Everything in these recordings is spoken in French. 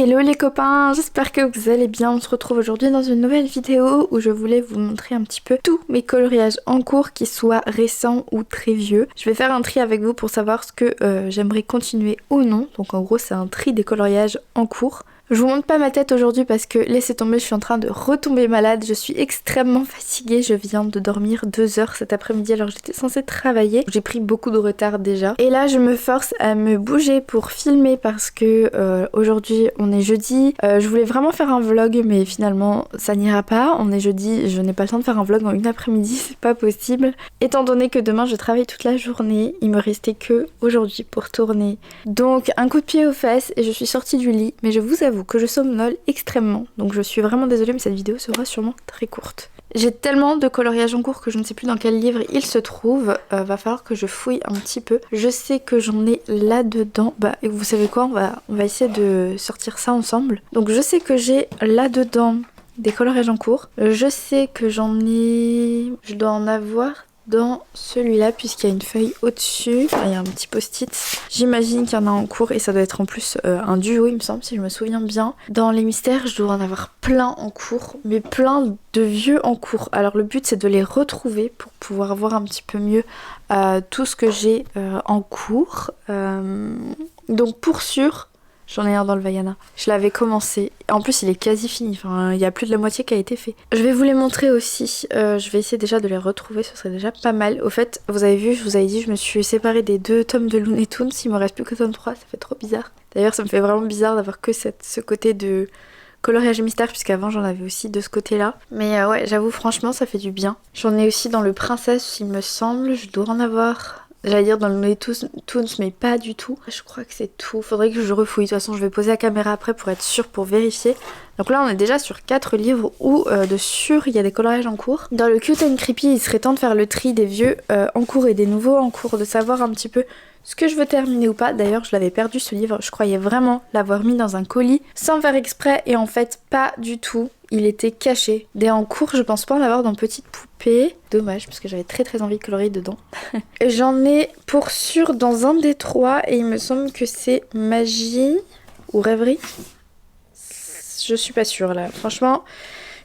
Hello les copains, j'espère que vous allez bien. On se retrouve aujourd'hui dans une nouvelle vidéo où je voulais vous montrer un petit peu tous mes coloriages en cours, qu'ils soient récents ou très vieux. Je vais faire un tri avec vous pour savoir ce que j'aimerais continuer ou non. Donc en gros c'est un tri des coloriages en cours. Je vous montre pas ma tête aujourd'hui parce que laissez tomber, je suis en train de retomber malade. Je suis extrêmement fatiguée, je viens de dormir 2 heures cet après-midi alors que j'étais censée travailler. J'ai pris beaucoup de retard déjà. Et là je me force à me bouger pour filmer parce que aujourd'hui on est jeudi. Je voulais vraiment faire un vlog mais finalement ça n'ira pas. On est jeudi, je n'ai pas le temps de faire un vlog en une après-midi, c'est pas possible. Étant donné que demain je travaille toute la journée, il me restait que aujourd'hui pour tourner. Donc un coup de pied aux fesses et je suis sortie du lit, mais je vous avoue que je somnole extrêmement, donc je suis vraiment désolée mais cette vidéo sera sûrement très courte. J'ai tellement de coloriage en cours que je ne sais plus dans quel livre il se trouve, va falloir que je fouille un petit peu. Je sais que j'en ai là-dedans, et vous savez quoi, on va essayer de sortir ça ensemble. Donc je sais que j'ai là-dedans des coloriages en cours, je sais que j'en ai... je dois en avoir dans celui-là puisqu'il y a une feuille au-dessus, il y a un petit post-it. J'imagine qu'il y en a en cours et ça doit être en plus un duo il me semble si je me souviens bien. Dans les mystères je dois en avoir plein en cours, mais plein de vieux en cours. Alors le but c'est de les retrouver pour pouvoir voir un petit peu mieux tout ce que j'ai en cours. Donc pour sûr, j'en ai un dans le Vaiana. Je l'avais commencé. En plus, il est quasi fini. Enfin, il y a plus de la moitié qui a été fait. Je vais vous les montrer aussi. Je vais essayer déjà de les retrouver. Ce serait déjà pas mal. Au fait, vous avez vu, je vous avais dit, je me suis séparée des 2 tomes de Looney Tunes. Il me reste plus que tome 3. Ça fait trop bizarre. D'ailleurs, ça me fait vraiment bizarre d'avoir que ce côté de coloriage mystère, puisqu'avant j'en avais aussi de ce côté-là. Mais ouais, j'avoue, franchement, ça fait du bien. J'en ai aussi dans le Princesse, il me semble. Je dois en avoir... J'allais dire dans le Looney Tunes, mais pas du tout. Je crois que c'est tout. Faudrait que je refouille. De toute façon, je vais poser la caméra après pour être sûre, pour vérifier. Donc là, on est déjà sur 4 livres où de sûr, il y a des coloriages en cours. Dans le Cute and Creepy, il serait temps de faire le tri des vieux en cours et des nouveaux en cours, de savoir un petit peu ce que je veux terminer ou pas. D'ailleurs, je l'avais perdu ce livre. Je croyais vraiment l'avoir mis dans un colis sans faire exprès et en fait, pas du tout. Il était caché. Des en cours, je pense pas en avoir dans Petite Poupée. Dommage, parce que j'avais très envie de colorier dedans. J'en ai pour sûr dans un des 3 et il me semble que c'est Magie ou Rêverie. Je suis pas sûre là. Franchement,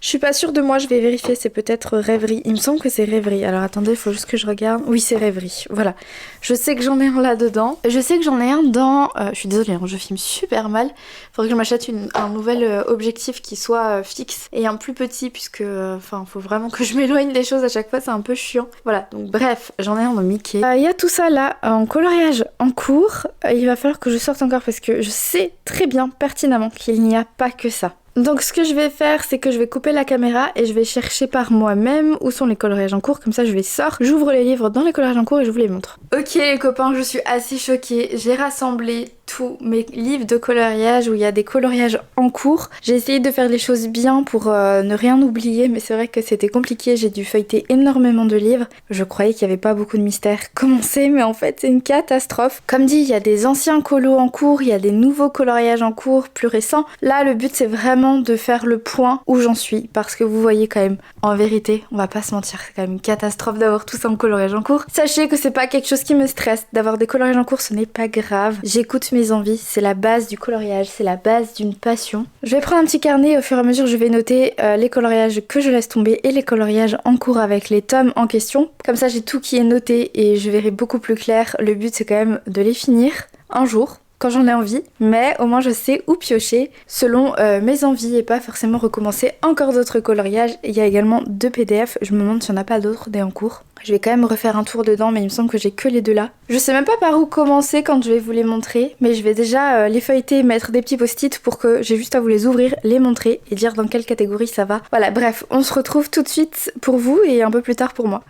je suis pas sûre de moi, je vais vérifier, c'est peut-être Rêverie. Il me semble que c'est Rêverie. Alors attendez, il faut juste que je regarde. Oui, c'est Rêverie. Voilà. Je sais que j'en ai un là-dedans. Je sais que j'en ai un dans... je suis désolée, je filme super mal. Faudrait que je m'achète un nouvel objectif qui soit fixe et un plus petit puisque... Enfin, faut vraiment que je m'éloigne des choses à chaque fois, c'est un peu chiant. Voilà, donc bref, j'en ai un dans Mickey. Il y a tout ça là, en coloriage en cours. Il va falloir que je sorte encore parce que je sais très bien, pertinemment, qu'il n'y a pas que ça. Donc ce que je vais faire, c'est que je vais couper la caméra et je vais chercher par moi-même où sont les coloriages en cours. Comme ça, je les sors, j'ouvre les livres dans les coloriages en cours et je vous les montre. Ok les copains, je suis assez choquée. J'ai rassemblé tous mes livres de coloriage où il y a des coloriages en cours. J'ai essayé de faire les choses bien pour ne rien oublier, mais c'est vrai que c'était compliqué. J'ai dû feuilleter énormément de livres. Je croyais qu'il n'y avait pas beaucoup de mystères commencés, mais en fait c'est une catastrophe. Comme dit, il y a des anciens colos en cours, il y a des nouveaux coloriages en cours plus récents. Là, le but c'est vraiment de faire le point où j'en suis, parce que vous voyez quand même, en vérité, on va pas se mentir, c'est quand même une catastrophe d'avoir tout ça en coloriage en cours. Sachez que c'est pas quelque chose qui me stresse, d'avoir des coloriages en cours, ce n'est pas grave. J'écoute mes envies, c'est la base du coloriage, c'est la base d'une passion. Je vais prendre un petit carnet, au fur et à mesure je vais noter les coloriages que je laisse tomber et les coloriages en cours avec les tomes en question. Comme ça j'ai tout qui est noté et je verrai beaucoup plus clair. Le but c'est quand même de les finir un jour, quand j'en ai envie, mais au moins je sais où piocher selon mes envies et pas forcément recommencer encore d'autres coloriages. Il y a également 2 PDF, je me demande s'il n'y en a pas d'autres des en cours. Je vais quand même refaire un tour dedans, mais il me semble que j'ai que les 2 là. Je sais même pas par où commencer quand je vais vous les montrer, mais je vais déjà les feuilleter et mettre des petits post-it pour que j'ai juste à vous les ouvrir, les montrer et dire dans quelle catégorie ça va. Voilà, bref, on se retrouve tout de suite pour vous et un peu plus tard pour moi.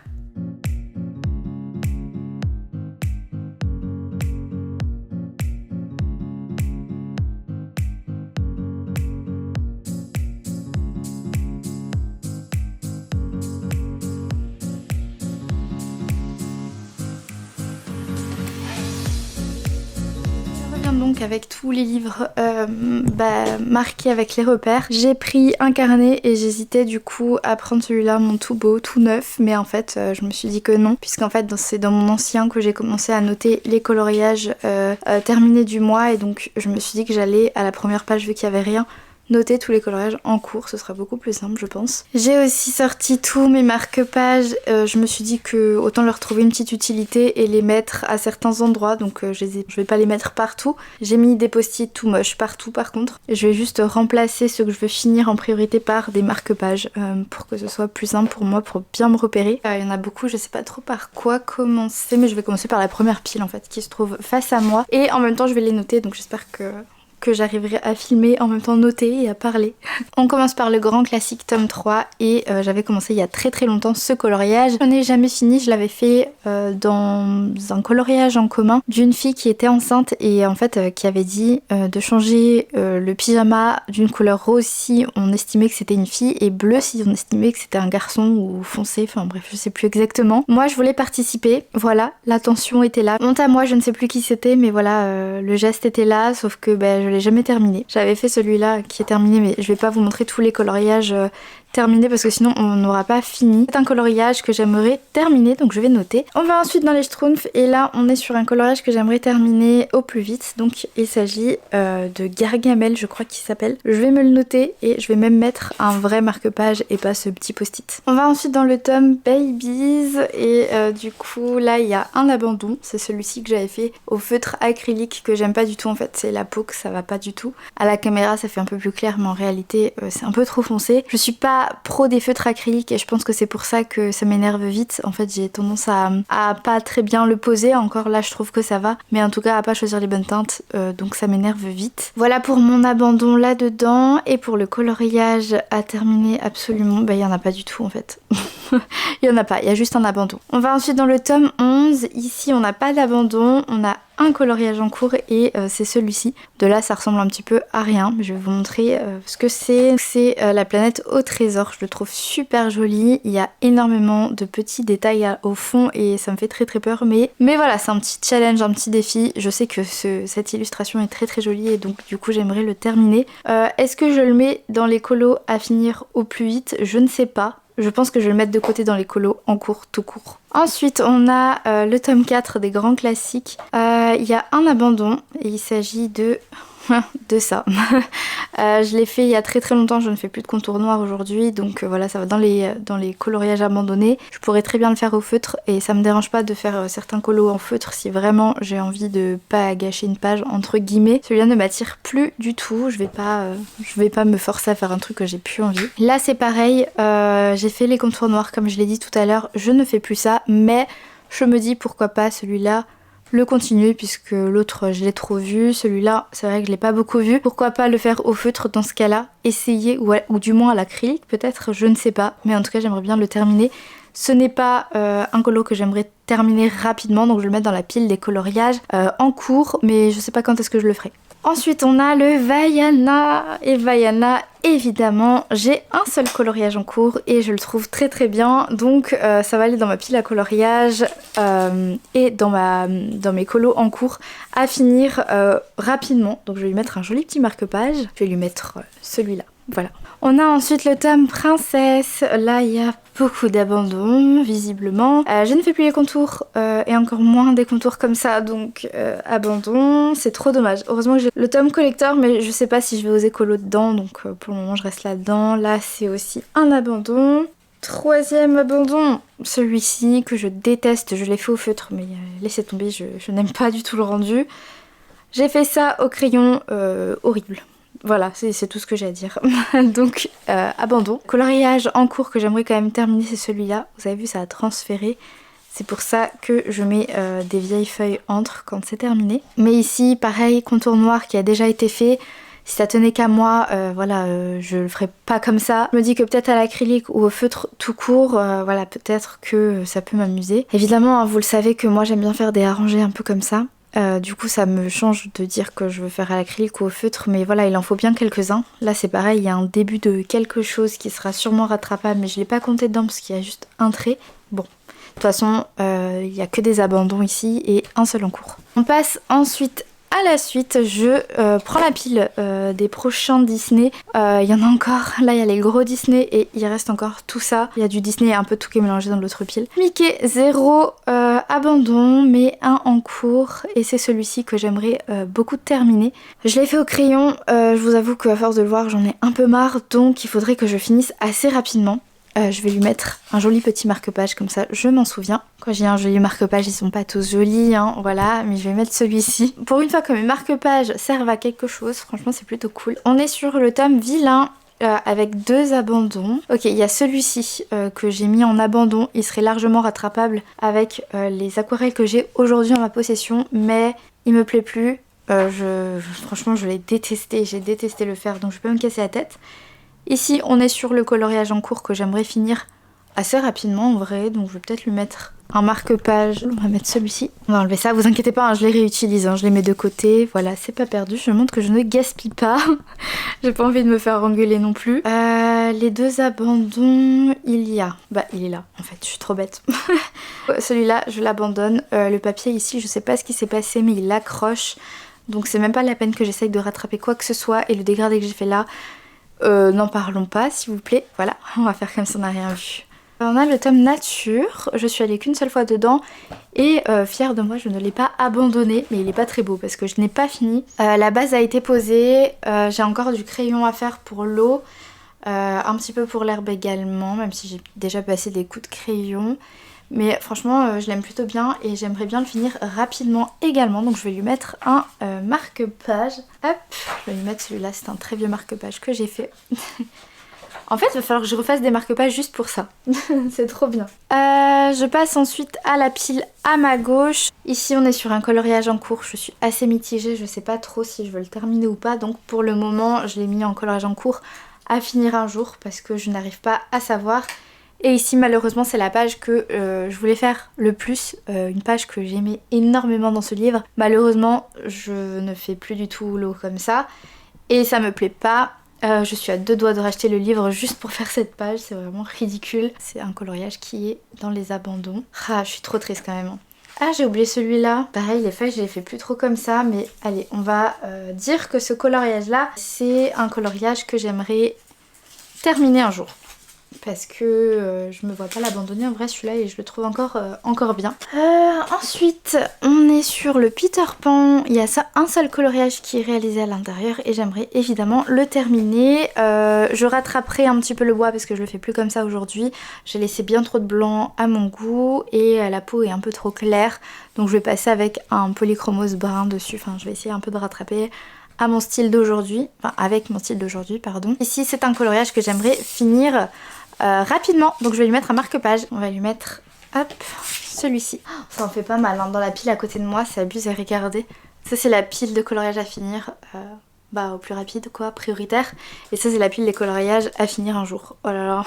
donc avec tous les livres marqués avec les repères. J'ai pris un carnet et j'hésitais du coup à prendre celui-là, mon tout beau, tout neuf, mais en fait je me suis dit que non, puisqu'en fait c'est dans mon ancien que j'ai commencé à noter les coloriages terminés du mois, et donc je me suis dit que j'allais à la première page, vu qu'il n'y avait rien, noter tous les coloriages en cours, ce sera beaucoup plus simple je pense. J'ai aussi sorti tous mes marque-pages, je me suis dit que autant leur trouver une petite utilité et les mettre à certains endroits, donc je vais pas les mettre partout. J'ai mis des post-it tout moches partout par contre. Je vais juste remplacer ceux que je veux finir en priorité par des marque-pages pour que ce soit plus simple pour moi, pour bien me repérer. Il y en a beaucoup, je sais pas trop par quoi commencer, mais je vais commencer par la première pile en fait qui se trouve face à moi, et en même temps je vais les noter, donc j'espère que j'arriverai à filmer, en même temps noter et à parler. On commence par le grand classique tome 3, et j'avais commencé il y a très très longtemps ce coloriage. Je n'ai jamais fini, je l'avais fait dans un coloriage en commun d'une fille qui était enceinte et en fait qui avait dit de changer le pyjama d'une couleur rose si on estimait que c'était une fille et bleu si on estimait que c'était un garçon ou foncé, enfin bref je sais plus exactement. Moi je voulais participer, voilà, l'attention était là. Honte à moi, je ne sais plus qui c'était, mais voilà, le geste était là, sauf que je l'ai jamais terminé. J'avais fait celui-là qui est terminé, mais je vais pas vous montrer tous les coloriages terminés parce que sinon on n'aura pas fini. C'est un coloriage que j'aimerais terminer, donc je vais noter. On va ensuite dans les Schtroumpfs, et là on est sur un coloriage que j'aimerais terminer au plus vite, donc il s'agit de Gargamel, je crois qu'il s'appelle. Je vais me le noter et je vais même mettre un vrai marque-page et pas ce petit post-it. On va ensuite dans le tome Babies, et du coup là il y a un abandon, c'est celui-ci que j'avais fait au feutre acrylique que j'aime pas du tout en fait, c'est la peau que ça va pas du tout. À la caméra ça fait un peu plus clair, mais en réalité c'est un peu trop foncé. Je suis pas pro des feutres acryliques et je pense que c'est pour ça que ça m'énerve vite. En fait j'ai tendance à pas très bien le poser, encore là je trouve que ça va, mais en tout cas à pas choisir les bonnes teintes, donc ça m'énerve vite. Voilà pour mon abandon là dedans, et pour le coloriage à terminer absolument, il y en a pas du tout en fait. Il y en a pas, il y a juste un abandon. On va ensuite dans le tome 11, ici on n'a pas d'abandon, on a un coloriage en cours et c'est celui-ci. De là ça ressemble un petit peu à rien, mais je vais vous montrer ce que c'est. C'est la planète au trésor, je le trouve super joli, il y a énormément de petits détails au fond et ça me fait très très peur, mais voilà, c'est un petit challenge, un petit défi. Je sais que cette illustration est très très jolie et donc du coup j'aimerais le terminer. Est-ce que je le mets dans les colos à finir au plus vite? Je ne sais pas. Je pense que je vais le mettre de côté dans les colos en cours, tout court. Ensuite, on a le tome 4 des grands classiques. Il y a un abandon et il s'agit de ça. Je l'ai fait il y a très très longtemps, je ne fais plus de contour noir aujourd'hui, donc voilà, ça va dans les coloriages abandonnés. Je pourrais très bien le faire au feutre et ça me dérange pas de faire certains colos en feutre si vraiment j'ai envie de pas gâcher une page entre guillemets. Celui-là ne m'attire plus du tout, je vais pas me forcer à faire un truc que j'ai plus envie. Là c'est pareil, j'ai fait les contours noirs comme je l'ai dit tout à l'heure, je ne fais plus ça, mais je me dis pourquoi pas celui-là le continuer, puisque l'autre je l'ai trop vu, celui-là c'est vrai que je l'ai pas beaucoup vu. Pourquoi pas le faire au feutre dans ce cas-là, essayer, ou du moins à l'acrylique peut-être, je ne sais pas, mais en tout cas j'aimerais bien le terminer. Ce n'est pas un colo que j'aimerais terminer rapidement, donc je vais le mettre dans la pile des coloriages en cours, mais je sais pas quand est-ce que je le ferai. Ensuite on a le Vaiana, et Vaiana évidemment j'ai un seul coloriage en cours et je le trouve très très bien, donc ça va aller dans ma pile à coloriage et dans mes colos en cours à finir rapidement, donc je vais lui mettre un joli petit marque-page, je vais lui mettre celui-là. Voilà. On a ensuite le tome Princesse, là il y a beaucoup d'abandon visiblement. Je ne fais plus les contours et encore moins des contours comme ça, donc abandon, c'est trop dommage. Heureusement que j'ai le tome collector, mais je sais pas si je vais oser colo dedans, donc pour le moment je reste là-dedans. Là c'est aussi un abandon. Troisième abandon, celui-ci que je déteste, je l'ai fait au feutre mais laissez tomber, je n'aime pas du tout le rendu. J'ai fait ça au crayon, horrible. Voilà, c'est tout ce que j'ai à dire. Donc, abandon. Coloriage en cours que j'aimerais quand même terminer, c'est celui-là. Vous avez vu, ça a transféré. C'est pour ça que je mets des vieilles feuilles entre quand c'est terminé. Mais ici, pareil, contour noir qui a déjà été fait. Si ça tenait qu'à moi, je le ferais pas comme ça. Je me dis que peut-être à l'acrylique ou au feutre tout court, voilà, peut-être que ça peut m'amuser. Évidemment, hein, vous le savez que moi j'aime bien faire des arrangés un peu comme ça. Du coup ça me change de dire que je veux faire à l'acrylique ou au feutre, mais voilà, il en faut bien quelques-uns. Là c'est pareil, il y a un début de quelque chose qui sera sûrement rattrapable, mais je l'ai pas compté dedans parce qu'il y a juste un trait. Bon, de toute façon il n'y a que des abandons ici et un seul en cours. On passe ensuite À la suite, je prends la pile des prochains Disney. Il y en a encore. Là, il y a les gros Disney et il reste encore tout ça. Il y a du Disney et un peu tout qui est mélangé dans l'autre pile. Mickey 0 abandon, mais un en cours. Et c'est celui-ci que j'aimerais beaucoup terminer. Je l'ai fait au crayon. Je vous avoue qu'à force de le voir, j'en ai un peu marre. Donc, il faudrait que je finisse assez rapidement. Je vais lui mettre un joli petit marque-page, comme ça je m'en souviens. Quand j'ai un joli marque-page, ils sont pas tous jolis, hein, voilà, mais je vais mettre celui-ci. Pour une fois que mes marque-pages servent à quelque chose, franchement c'est plutôt cool. On est sur le tome Vilain avec 2 abandons. Ok, il y a celui-ci que j'ai mis en abandon, il serait largement rattrapable avec les aquarelles que j'ai aujourd'hui en ma possession, mais il me plaît plus. Franchement je l'ai détesté, j'ai détesté le faire, donc je vais pas me casser la tête. Ici, on est sur le coloriage en cours que j'aimerais finir assez rapidement en vrai. Donc je vais peut-être lui mettre un marque-page. On va mettre celui-ci. On va enlever ça, vous inquiétez pas, hein, je les réutilise. Hein, je les mets de côté. Voilà, c'est pas perdu. Je montre que je ne gaspille pas. J'ai pas envie de me faire engueuler non plus. Les 2 abandons, il y a... Bah, il est là, en fait. Je suis trop bête. Celui-là, je l'abandonne. Le papier ici, je sais pas ce qui s'est passé, mais il accroche. Donc c'est même pas la peine que j'essaye de rattraper quoi que ce soit. Et le dégradé que j'ai fait là... n'en parlons pas s'il vous plaît, voilà, on va faire comme si on n'a rien vu. On a le tome Nature, je suis allée qu'une seule fois dedans et fière de moi je ne l'ai pas abandonné, mais il est pas très beau parce que je n'ai pas fini. La base a été posée, j'ai encore du crayon à faire pour l'eau, un petit peu pour l'herbe également, même si j'ai déjà passé des coups de crayon. Mais franchement, je l'aime plutôt bien et j'aimerais bien le finir rapidement également. Donc je vais lui mettre un marque-page. Hop, je vais lui mettre celui-là, c'est un très vieux marque-page que j'ai fait. En fait, il va falloir que je refasse des marque-pages juste pour ça. C'est trop bien. Je passe ensuite à la pile à ma gauche. Ici, on est sur un coloriage en cours. Je suis assez mitigée, je sais pas trop si je veux le terminer ou pas. Donc pour le moment, je l'ai mis en coloriage en cours à finir un jour parce que je n'arrive pas à savoir. Et ici malheureusement c'est la page que je voulais faire le plus, une page que j'aimais énormément dans ce livre. Malheureusement je ne fais plus du tout l'eau comme ça et ça me plaît pas. Je suis à 2 doigts de racheter le livre juste pour faire cette page, c'est vraiment ridicule. C'est un coloriage qui est dans les abandons. Ah, je suis trop triste quand même. Hein. Ah, j'ai oublié celui-là. Pareil, les feuilles je les fais plus trop comme ça, mais allez, on va dire que ce coloriage là, c'est un coloriage que j'aimerais terminer un jour. Parce que je me vois pas l'abandonner en vrai celui-là et je le trouve encore bien. Ensuite on est sur le Peter Pan, il y a ça, un seul coloriage qui est réalisé à l'intérieur et j'aimerais évidemment le terminer. Je rattraperai un petit peu le bois parce que je le fais plus comme ça aujourd'hui. J'ai laissé bien trop de blanc à mon goût et la peau est un peu trop claire. Donc je vais passer avec un polychromose brun dessus, enfin je vais essayer un peu de rattraper à mon style d'aujourd'hui, enfin avec mon style d'aujourd'hui pardon. Ici c'est un coloriage que j'aimerais finir rapidement, donc je vais lui mettre un marque-page. On va lui mettre, hop, celui-ci. Oh, ça en fait pas mal, hein. Dans la pile à côté de moi, c'est abusé à regarder. Ça c'est la pile de coloriage à finir, au plus rapide quoi, prioritaire. Et ça c'est la pile des coloriages à finir un jour. Oh là là,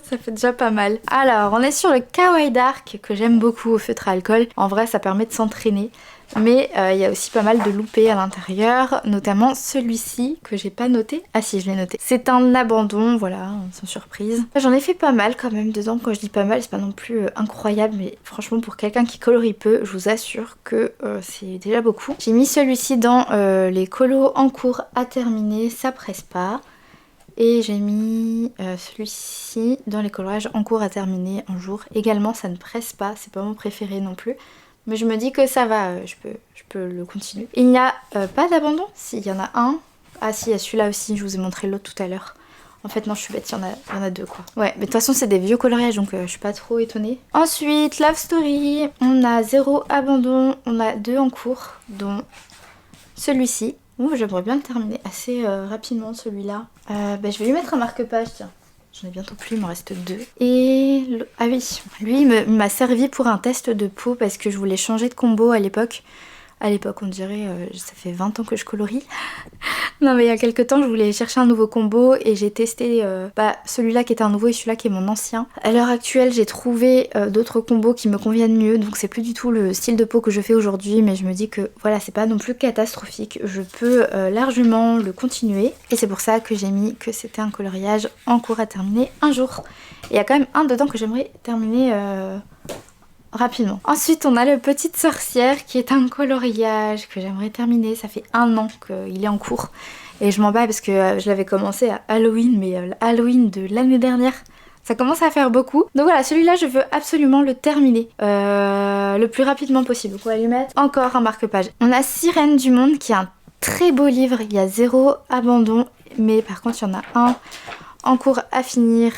ça fait déjà pas mal. Alors on est sur le Kawaii Dark que j'aime beaucoup au feutre à alcool. En vrai ça permet de s'entraîner. Mais il y a aussi pas mal de loupés à l'intérieur, notamment celui-ci que j'ai pas noté. Ah si, je l'ai noté. C'est un abandon, voilà, sans surprise. J'en ai fait pas mal quand même dedans. Quand je dis pas mal, c'est pas non plus incroyable, mais franchement pour quelqu'un qui colorie peu, je vous assure que c'est déjà beaucoup. J'ai mis celui-ci dans les colos en cours à terminer, ça presse pas. Et j'ai mis celui-ci dans les coloriages en cours à terminer un jour. Également, ça ne presse pas, c'est pas mon préféré non plus. Mais je me dis que ça va, je peux le continuer. Il n'y a pas d'abandon. Si, il y en a un. Ah si, il y a celui-là aussi, je vous ai montré l'autre tout à l'heure. En fait non, je suis bête, il y en a 2 quoi. Ouais, mais de toute façon c'est des vieux coloriages donc je suis pas trop étonnée. Ensuite, Love Story, on a 0 abandon, on a 2 en cours, dont celui-ci. Ouh, j'aimerais bien le terminer assez rapidement celui-là. Je vais lui mettre un marque-page, tiens. J'en ai bientôt plus, il m'en reste 2. Et ah oui, lui il m'a servi pour un test de peau parce que je voulais changer de combo à l'époque. À l'époque, on dirait, ça fait 20 ans que je colorie. Non mais il y a quelques temps, je voulais chercher un nouveau combo et j'ai testé celui-là qui était un nouveau et celui-là qui est mon ancien. À l'heure actuelle, j'ai trouvé d'autres combos qui me conviennent mieux, donc c'est plus du tout le style de peau que je fais aujourd'hui, mais je me dis que voilà, c'est pas non plus catastrophique. Je peux largement le continuer et c'est pour ça que j'ai mis que c'était un coloriage en cours à terminer un jour. Et il y a quand même un dedans que j'aimerais terminer rapidement. Ensuite on a le Petite Sorcière qui est un coloriage que j'aimerais terminer. Ça fait 1 an qu'il est en cours et je m'en bats parce que je l'avais commencé à Halloween, mais Halloween de l'année dernière. Ça commence à faire beaucoup. Donc voilà, celui-là, je veux absolument le terminer le plus rapidement possible. Donc on va lui mettre encore un marque-page. On a Sirène du Monde qui est un très beau livre. Il y a 0 abandon. Mais par contre, il y en a un en cours à finir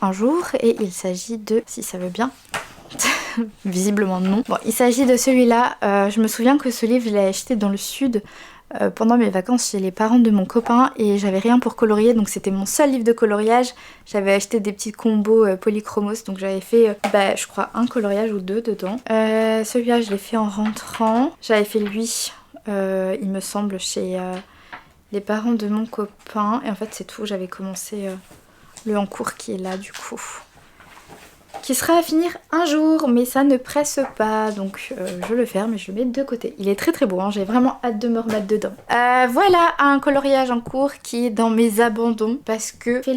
un jour. Et il s'agit de... Si ça veut bien... Visiblement non. Bon, il s'agit de celui-là. Je me souviens que ce livre, je l'ai acheté dans le sud... pendant mes vacances chez les parents de mon copain et j'avais rien pour colorier, donc c'était mon seul livre de coloriage. J'avais acheté des petits combos polychromos, donc j'avais fait je crois un coloriage ou 2 dedans. Celui-là je l'ai fait en rentrant. J'avais fait lui il me semble chez les parents de mon copain et en fait c'est tout. J'avais commencé le en cours qui est là du coup, qui sera à finir un jour, mais ça ne presse pas, donc je le ferme et je le mets de côté. Il est très très beau, hein, j'ai vraiment hâte de me remettre dedans. Voilà un coloriage en cours qui est dans mes abandons, parce que c'est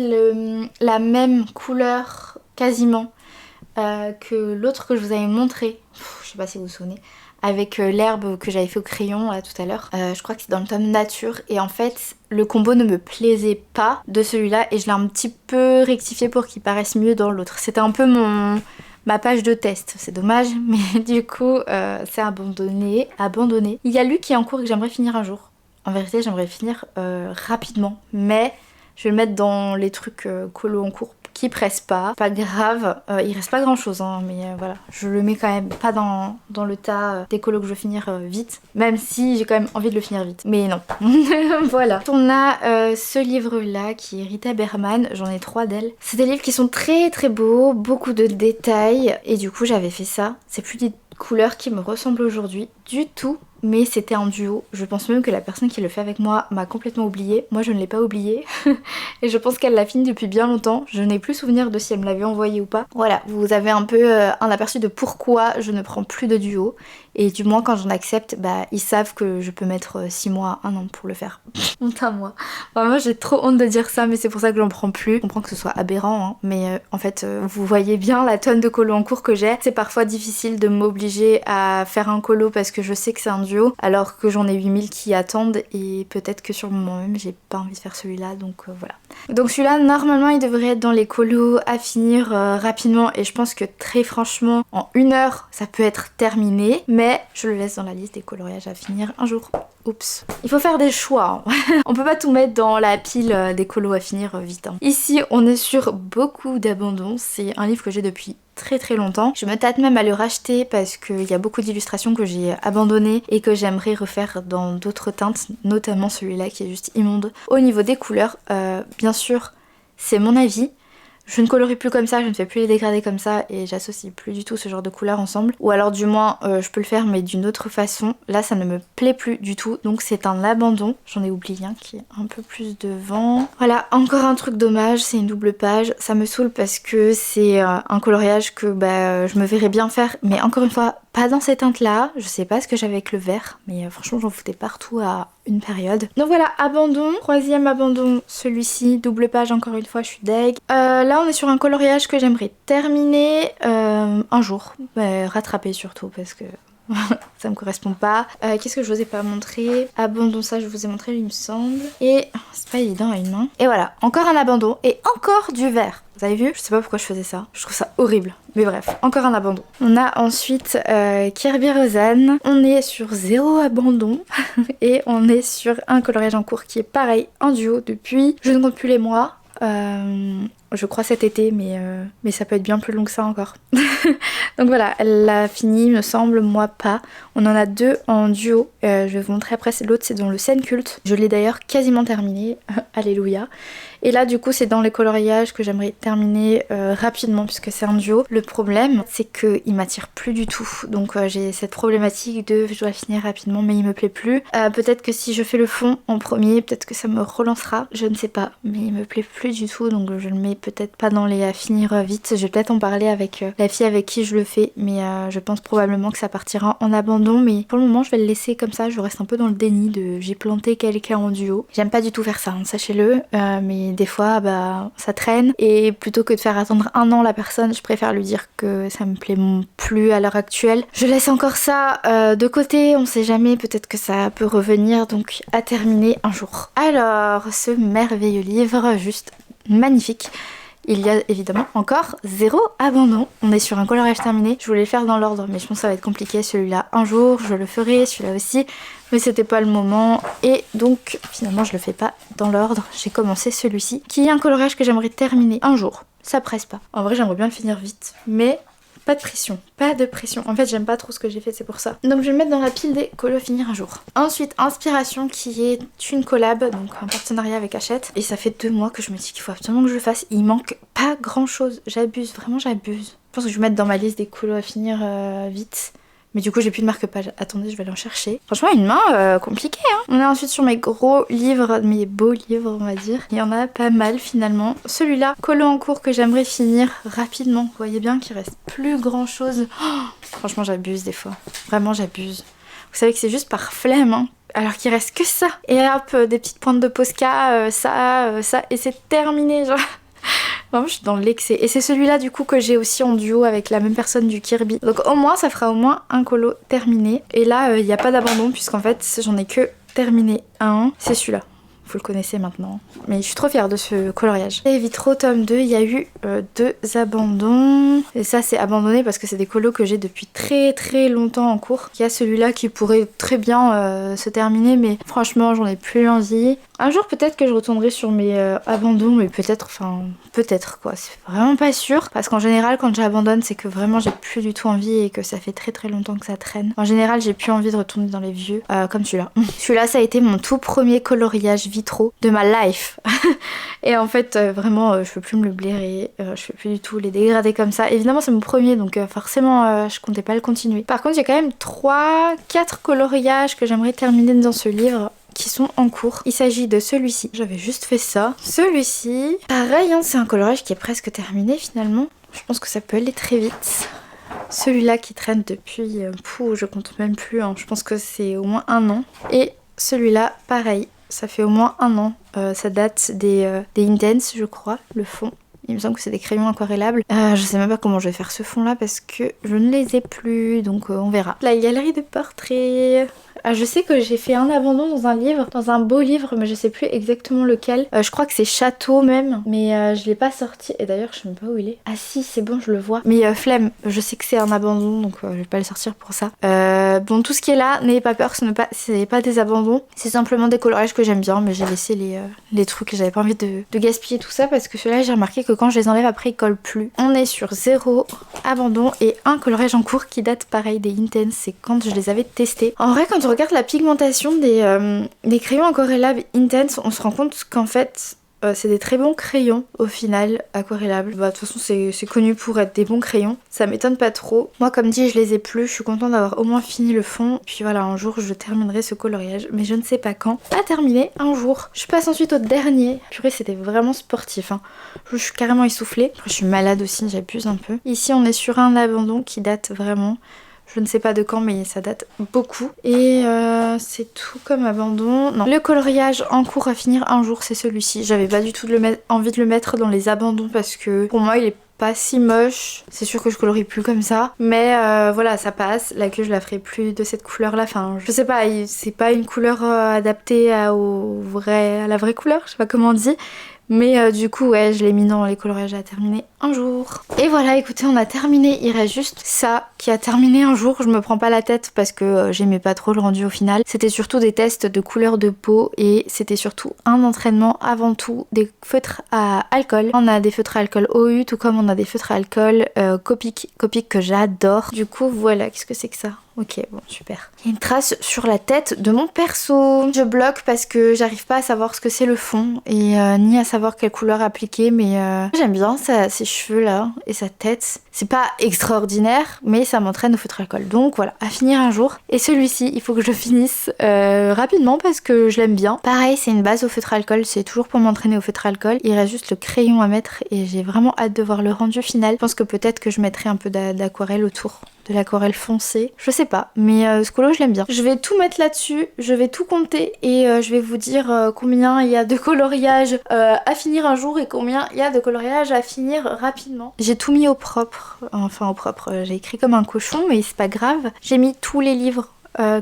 la même couleur quasiment que l'autre que je vous avais montré. Je sais pas si vous vous souvenez. Avec l'herbe que j'avais fait au crayon là tout à l'heure. Je crois que c'est dans le tome nature. Et en fait, le combo ne me plaisait pas de celui-là. Et je l'ai un petit peu rectifié pour qu'il paraisse mieux dans l'autre. C'était un peu ma page de test. C'est dommage, mais du coup, c'est abandonné. Il y a lui qui est en cours et que j'aimerais finir un jour. En vérité, j'aimerais finir rapidement. Mais je vais le mettre dans les trucs colo en cours qui presse pas grave, il reste pas grand chose hein, mais voilà, je le mets quand même pas dans le tas des colos que je veux finir vite, même si j'ai quand même envie de le finir vite, mais non. Voilà, on a ce livre là qui est Rita Berman, j'en ai 3 d'elle. C'est des livres qui sont très très beaux, beaucoup de détails et du coup j'avais fait ça. C'est plus des couleurs qui me ressemblent aujourd'hui du tout, mais c'était en duo. Je pense même que la personne qui le fait avec moi m'a complètement oubliée. Moi je ne l'ai pas oubliée et je pense qu'elle l'a fini depuis bien longtemps. Je n'ai plus souvenir de si elle me l'avait envoyé ou pas. Voilà, vous avez un peu un aperçu de pourquoi je ne prends plus de duo. Et du moins quand j'en accepte, ils savent que je peux mettre 6 mois, 1 an pour le faire. Honte à moi. Enfin, moi j'ai trop honte de dire ça, mais c'est pour ça que j'en prends plus. Je comprends que ce soit aberrant, hein, mais en fait vous voyez bien la tonne de colos en cours que j'ai. C'est parfois difficile de m'obliger à faire un colo parce que je sais que c'est un duo, alors que j'en ai 8000 qui attendent et peut-être que sur le moment même j'ai pas envie de faire celui-là, donc voilà. Donc celui-là normalement il devrait être dans les colos à finir rapidement et je pense que très franchement en 1 heure ça peut être terminé, mais je le laisse dans la liste des coloriages à finir un jour. Oups. Il faut faire des choix. Hein. On peut pas tout mettre dans la pile des colos à finir vite. Hein. Ici, on est sur beaucoup d'abandon. C'est un livre que j'ai depuis très très longtemps. Je me tâte même à le racheter parce qu'il y a beaucoup d'illustrations que j'ai abandonnées et que j'aimerais refaire dans d'autres teintes, notamment celui-là qui est juste immonde. Au niveau des couleurs, bien sûr, c'est mon avis. Je ne colorie plus comme ça, je ne fais plus les dégradés comme ça et j'associe plus du tout ce genre de couleurs ensemble. Ou alors du moins je peux le faire mais d'une autre façon. Là ça ne me plaît plus du tout, donc c'est un abandon. J'en ai oublié un qui est un peu plus devant. Voilà, encore un truc dommage, c'est une double page. Ça me saoule parce que c'est un coloriage que je me verrais bien faire, mais encore une fois pas dans ces teintes là. Je sais pas ce que j'avais avec le vert, mais franchement j'en foutais partout à une période. Donc voilà, abandon. 3e abandon, celui-ci, double page encore une fois, je suis deg. Là on est sur un coloriage que j'aimerais terminer un jour, rattraper surtout parce que ça me correspond pas. Qu'est-ce que je vous ai pas montré? Abandon, ça je vous ai montré il me semble. Et c'est pas évident à une main. Et voilà, encore un abandon et encore du vert. Vous avez vu? Je sais pas pourquoi je faisais ça. Je trouve ça horrible. Mais bref, encore un abandon. On a ensuite Kirby Rosanne. On est sur 0 abandon. Et on est sur un coloriage en cours qui est pareil, en duo depuis, je ne compte plus les mois. Je crois cet été, mais ça peut être bien plus long que ça encore. Donc voilà, elle l'a fini, me semble, moi pas. On en a 2 en duo. Je vais vous montrer après, l'autre c'est dans le Scène Culte. Je l'ai d'ailleurs quasiment terminé, alléluia. Et là du coup c'est dans les coloriages que j'aimerais terminer rapidement puisque c'est un duo. Le problème c'est qu'il m'attire plus du tout. Donc j'ai cette problématique de je dois finir rapidement mais il me plaît plus. Peut-être que si je fais le fond en premier, peut-être que ça me relancera. Je ne sais pas, mais il me plaît plus du tout donc je le mets peut-être pas dans les à finir vite. Je vais peut-être en parler avec la fille avec qui je le fais, mais je pense probablement que ça partira en abandon. Mais pour le moment, je vais le laisser comme ça. Je reste un peu dans le déni de j'ai planté quelqu'un en duo. J'aime pas du tout faire ça, hein, sachez-le, mais des fois, bah, ça traîne. Et plutôt que de faire attendre 1 an la personne, je préfère lui dire que ça me plaît plus à l'heure actuelle. Je laisse encore ça de côté, on sait jamais, peut-être que ça peut revenir, donc à terminer un jour. Alors, ce merveilleux livre, juste magnifique. Il y a évidemment encore 0 abandon. On est sur un coloriage terminé. Je voulais le faire dans l'ordre, mais je pense que ça va être compliqué. Celui-là, un jour, je le ferai. Celui-là aussi. Mais c'était pas le moment. Et donc, finalement, je le fais pas dans l'ordre. J'ai commencé celui-ci, qui est un coloriage que j'aimerais terminer un jour. Ça presse pas. En vrai, j'aimerais bien le finir vite. Mais pas de pression, pas de pression. En fait, j'aime pas trop ce que j'ai fait, c'est pour ça. Donc je vais le mettre dans la pile des colos finir un jour. Ensuite, Inspiration, qui est une collab, donc un partenariat avec Hachette. Et ça fait 2 mois que je me dis qu'il faut absolument que je le fasse. Il manque pas grand chose. J'abuse, vraiment j'abuse. Je pense que je vais mettre dans ma liste des colos à finir vite. Mais du coup j'ai plus de marque-page. Attendez, je vais aller en chercher. Franchement une main compliquée hein. On est ensuite sur mes gros livres, mes beaux livres on va dire. Il y en a pas mal finalement. Celui-là, colo en cours que j'aimerais finir rapidement. Vous voyez bien qu'il reste plus grand chose. Oh, franchement j'abuse des fois. Vraiment j'abuse. Vous savez que c'est juste par flemme hein. Alors qu'il reste que ça. Et hop, des petites pointes de Posca, ça, et c'est terminé genre. Vraiment, je suis dans l'excès. Et c'est celui-là du coup que j'ai aussi en duo avec la même personne du Kirby. Donc au moins ça fera au moins un colo terminé. Et là il n'y a pas d'abandon puisqu'en fait j'en ai que terminé un. C'est celui-là. Vous le connaissez maintenant. Mais je suis trop fière de ce coloriage. Et Vitro tome 2, il y a eu 2 abandons. Et ça c'est abandonné parce que c'est des colos que j'ai depuis très très longtemps en cours. Il y a celui-là qui pourrait très bien se terminer mais franchement j'en ai plus envie. Un jour peut-être que je retournerai sur mes abandons mais peut-être quoi. C'est vraiment pas sûr. Parce qu'en général quand j'abandonne c'est que vraiment j'ai plus du tout envie et que ça fait très très longtemps que ça traîne. En général j'ai plus envie de retourner dans les vieux comme celui-là. Celui-là ça a été mon tout premier coloriage Vitro de ma life. Et en fait vraiment je peux plus me le blairer, je peux plus du tout les dégrader comme ça. Évidemment c'est mon premier donc forcément je comptais pas le continuer. Par contre j'ai quand même 3-4 coloriages que j'aimerais terminer dans ce livre qui sont en cours. Il s'agit de celui-ci. J'avais juste fait ça. Celui-ci, pareil hein, c'est un coloriage qui est presque terminé finalement. Je pense que ça peut aller très vite. Celui-là qui traîne depuis, je compte même plus, hein. Je pense que c'est au moins 1 an. Et celui-là, pareil. Ça fait au moins 1 an. Ça date des Intense, je crois, le fond. Il me semble que c'est des crayons aquarellables. Je sais même pas comment je vais faire ce fond là parce que je ne les ai plus, donc on verra. La galerie de portraits. Je sais que j'ai fait un abandon dans un livre, dans un beau livre, mais je sais plus exactement lequel. Je crois que c'est Château même, mais je l'ai pas sorti. Et d'ailleurs, je sais même pas où il est. Ah si, c'est bon, je le vois. Mais flemme, je sais que c'est un abandon, donc je vais pas le sortir pour ça. Bon, tout ce qui est là, n'ayez pas peur, c'est pas des abandons. C'est simplement des coloriages que j'aime bien, mais j'ai laissé les trucs. J'avais pas envie de gaspiller tout ça parce que ceux-là, j'ai remarqué que quand je les enlève, après, ils collent plus. On est sur 0 abandon et un coloriage en cours qui date pareil des Intense. C'est quand je les avais testés. En vrai, quand on regarde la pigmentation des crayons aquarellables Intense, on se rend compte qu'en fait c'est des très bons crayons au final aquarellables. Bah de toute façon c'est connu pour être des bons crayons. Ça m'étonne pas trop. Moi comme dit je les ai plus. Je suis contente d'avoir au moins fini le fond. Puis voilà un jour je terminerai ce coloriage. Mais je ne sais pas quand. À terminer un jour. Je passe ensuite au dernier. Purée c'était vraiment sportif hein. Je suis carrément essoufflée. Après je suis malade aussi j'abuse un peu. Ici on est sur un abandon qui date vraiment. Je ne sais pas de quand mais ça date beaucoup. Et c'est tout comme abandon. Non. Le coloriage en cours à finir un jour c'est celui-ci. J'avais pas du tout envie de le mettre dans les abandons parce que pour moi il est pas si moche. C'est sûr que je colorie plus comme ça. Mais voilà ça passe. La queue je la ferai plus de cette couleur là. Enfin je sais pas, c'est pas une couleur adaptée à la vraie couleur. Je sais pas comment on dit. Mais du coup ouais je l'ai mis dans les coloriages à terminer un jour. Et voilà écoutez on a terminé, il reste juste ça qui a terminé un jour. Je me prends pas la tête parce que j'aimais pas trop le rendu au final. C'était surtout des tests de couleur de peau et c'était surtout un entraînement avant tout des feutres à alcool. On a des feutres à alcool OU tout comme on a des feutres à alcool Copic que j'adore. Du coup voilà, qu'est-ce que c'est que ça? Ok, bon, super. Il y a une trace sur la tête de mon perso. Je bloque parce que j'arrive pas à savoir ce que c'est le fond et ni à savoir quelle couleur appliquer, mais j'aime bien ses cheveux là et sa tête. C'est pas extraordinaire, mais ça m'entraîne au feutre alcool. Donc voilà, à finir un jour. Et celui-ci, il faut que je finisse rapidement parce que je l'aime bien. Pareil, c'est une base au feutre alcool, c'est toujours pour m'entraîner au feutre alcool. Il reste juste le crayon à mettre et j'ai vraiment hâte de voir le rendu final. Je pense que peut-être que je mettrai un peu d'aquarelle autour. De l'aquarelle foncée, je sais pas, mais ce colo je l'aime bien. Je vais tout mettre là-dessus, je vais tout compter et je vais vous dire combien il y a de coloriage à finir un jour et combien il y a de coloriage à finir rapidement. J'ai tout mis au propre, enfin au propre, j'ai écrit comme un cochon mais c'est pas grave. J'ai mis tous les livres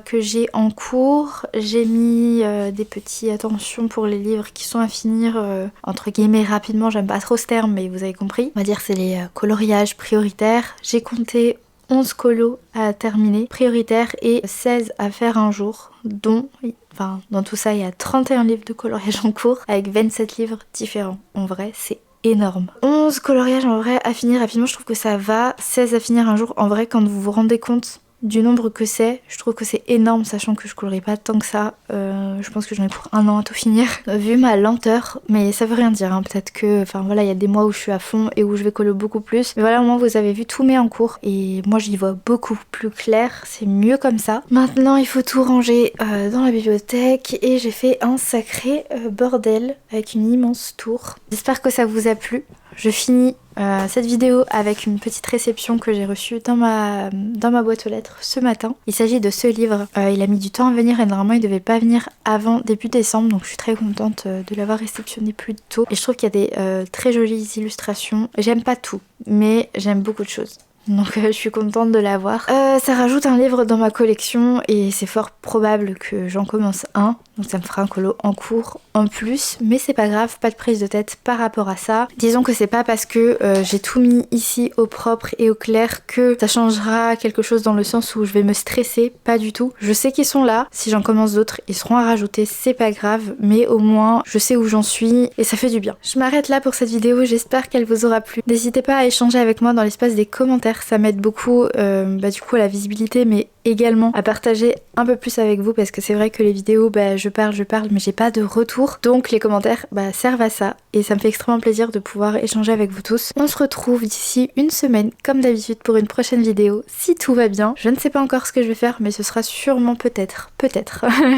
que j'ai en cours, j'ai mis des petits attentions pour les livres qui sont à finir entre guillemets rapidement, j'aime pas trop ce terme mais vous avez compris. On va dire c'est les coloriages prioritaires. J'ai compté 11 colos à terminer, prioritaires, et 16 à faire un jour, dont, enfin, dans tout ça, il y a 31 livres de coloriage en cours, avec 27 livres différents. En vrai, c'est énorme. 11 coloriages en vrai à finir rapidement, je trouve que ça va. 16 à finir un jour, en vrai, quand vous vous rendez compte du nombre que c'est, je trouve que c'est énorme, sachant que je colorie pas tant que ça. Je pense que j'en ai pour 1 an à tout finir. Vu ma lenteur, mais ça veut rien dire, hein. Peut-être que, enfin voilà, il y a des mois où je suis à fond et où je vais coller beaucoup plus. Mais voilà, au moins vous avez vu tous mes en cours et moi j'y vois beaucoup plus clair, c'est mieux comme ça. Maintenant il faut tout ranger dans la bibliothèque et j'ai fait un sacré bordel avec une immense tour. J'espère que ça vous a plu. Je finis cette vidéo avec une petite réception que j'ai reçue dans ma boîte aux lettres ce matin. Il s'agit de ce livre. Il a mis du temps à venir et normalement il devait pas venir avant début décembre, donc je suis très contente de l'avoir réceptionné plus tôt. Et je trouve qu'il y a des très jolies illustrations. J'aime pas tout, mais j'aime beaucoup de choses. Donc je suis contente de l'avoir. Ça rajoute un livre dans ma collection et c'est fort probable que j'en commence un. Donc ça me fera un colo en cours en plus, mais c'est pas grave, pas de prise de tête par rapport à ça. Disons que c'est pas parce que j'ai tout mis ici au propre et au clair que ça changera quelque chose dans le sens où je vais me stresser, pas du tout. Je sais qu'ils sont là, si j'en commence d'autres, ils seront à rajouter, c'est pas grave, mais au moins je sais où j'en suis et ça fait du bien. Je m'arrête là pour cette vidéo, j'espère qu'elle vous aura plu. N'hésitez pas à échanger avec moi dans l'espace des commentaires, ça m'aide beaucoup du coup à la visibilité, mais également à partager un peu plus avec vous parce que c'est vrai que les vidéos, je parle mais j'ai pas de retour, donc les commentaires servent à ça et ça me fait extrêmement plaisir de pouvoir échanger avec vous tous. On se retrouve d'ici une semaine comme d'habitude pour une prochaine vidéo si tout va bien. Je ne sais pas encore ce que je vais faire mais ce sera sûrement peut-être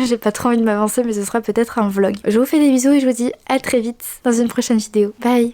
j'ai pas trop envie de m'avancer mais ce sera peut-être un vlog. Je vous fais des bisous et je vous dis à très vite dans une prochaine vidéo. Bye.